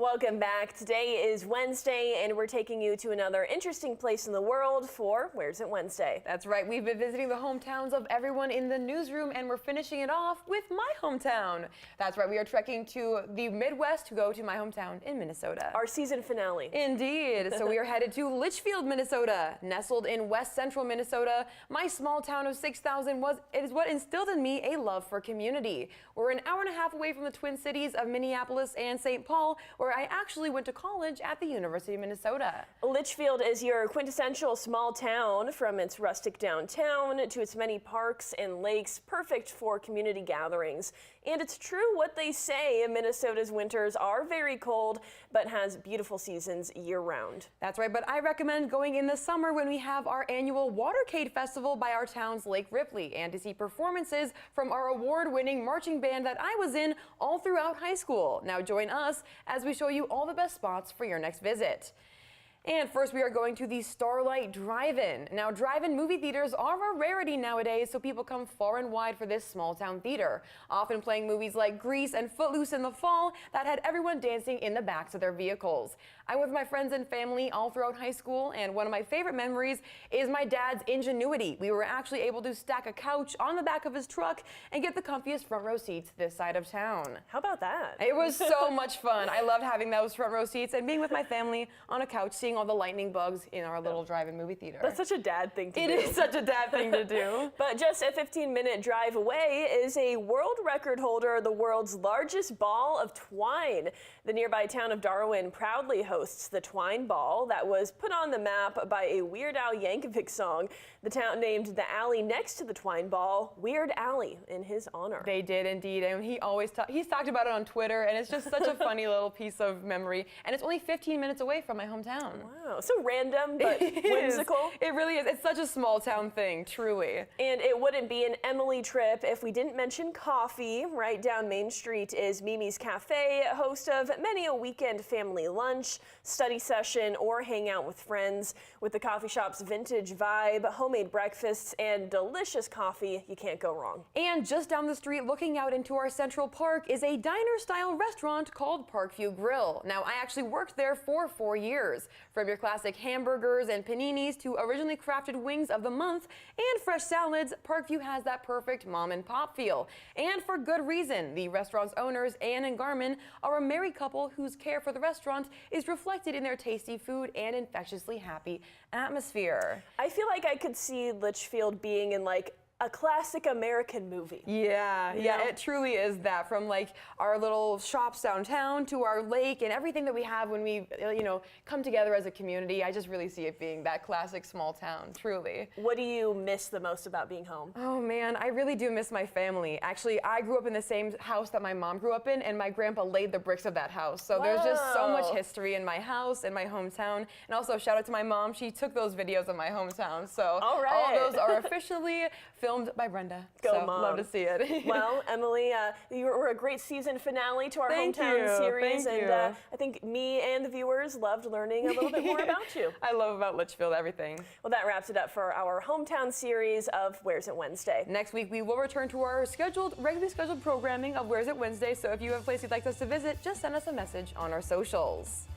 Welcome back. Today is Wednesday, and we're taking you to another interesting place in the world for Where's It Wednesday? That's right. We've been visiting the hometowns of everyone in the newsroom, and we're finishing it off with my hometown. That's right. We are trekking to the Midwest to go to my hometown in Minnesota. Our season finale. Indeed. So we are headed to Litchfield, Minnesota. Nestled in west central Minnesota, my small town of 6,000 is what instilled in me a love for community. We're an hour and a half away from the Twin Cities of Minneapolis and St. Paul, where I actually went to college at the University of Minnesota. Litchfield is your quintessential small town, from its rustic downtown to its many parks and lakes, perfect for community gatherings. And it's true what they say, Minnesota's winters are very cold, but has beautiful seasons year-round. That's right, but I recommend going in the summer when we have our annual Watercade Festival by our town's Lake Ripley, and to see performances from our award-winning marching band that I was in all throughout high school. Now join us as we show you all the best spots for your next visit. And first, we are going to the Starlight Drive-In. Now, drive-in movie theaters are a rarity nowadays, so people come far and wide for this small-town theater, often playing movies like Grease and Footloose in the fall that had everyone dancing in the backs of their vehicles. I was with my friends and family all throughout high school, and one of my favorite memories is my dad's ingenuity. We were actually able to stack a couch on the back of his truck and get the comfiest front row seats this side of town. How about that? It was so much fun. I loved having those front row seats and being with my family on a couch, seeing all the lightning bugs in our little drive-in movie theater. That's such a dad thing to do. It is such a dad thing to do. But just a 15-minute drive away is a world record holder, the world's largest ball of twine. The nearby town of Darwin proudly hosts the Twine Ball that was put on the map by a Weird Al Yankovic song. The town named the alley next to the Twine Ball Weird Alley in his honor. They did indeed, and he's talked about it on Twitter, and it's just such a funny little piece of memory. And it's only 15 minutes away from my hometown. Wow. So random, but whimsical. It really is. It's such a small town thing, truly. And it wouldn't be an Emily trip if we didn't mention coffee. Right down Main Street is Mimi's Cafe, host of many a weekend family lunch, study session, or hangout with friends. With the coffee shop's vintage vibe, homemade breakfasts, and delicious coffee, you can't go wrong. And just down the street, looking out into our Central Park, is a diner-style restaurant called Parkview Grill. Now, I actually worked there for 4 years. From your classic hamburgers and paninis to originally crafted wings of the month and fresh salads, Parkview has that perfect mom and pop feel. And for good reason. The restaurant's owners, Ann and Garmin, are a married couple whose care for the restaurant is reflected in their tasty food and infectiously happy atmosphere. I feel like I could see Litchfield being in like a classic American movie. Yeah, it truly is that. From like our little shops downtown to our lake and everything that we have when we, come together as a community. I just really see it being that classic small town, truly. What do you miss the most about being home? Oh man, I really do miss my family. Actually, I grew up in the same house that my mom grew up in, and my grandpa laid the bricks of that house. So there's just so much history in my house, in my hometown. And also shout out to my mom. She took those videos of my hometown. So all those are officially filmed by Brenda. Go, so Mom. Love to see it. Well, Emily, you were a great season finale to our hometown series, and I think me and the viewers loved learning a little bit more about you. I love about Litchfield everything. Well, that wraps it up for our hometown series of Where's It Wednesday. Next week, we will return to our regularly scheduled programming of Where's It Wednesday, so if you have a place you'd like us to visit, just send us a message on our socials.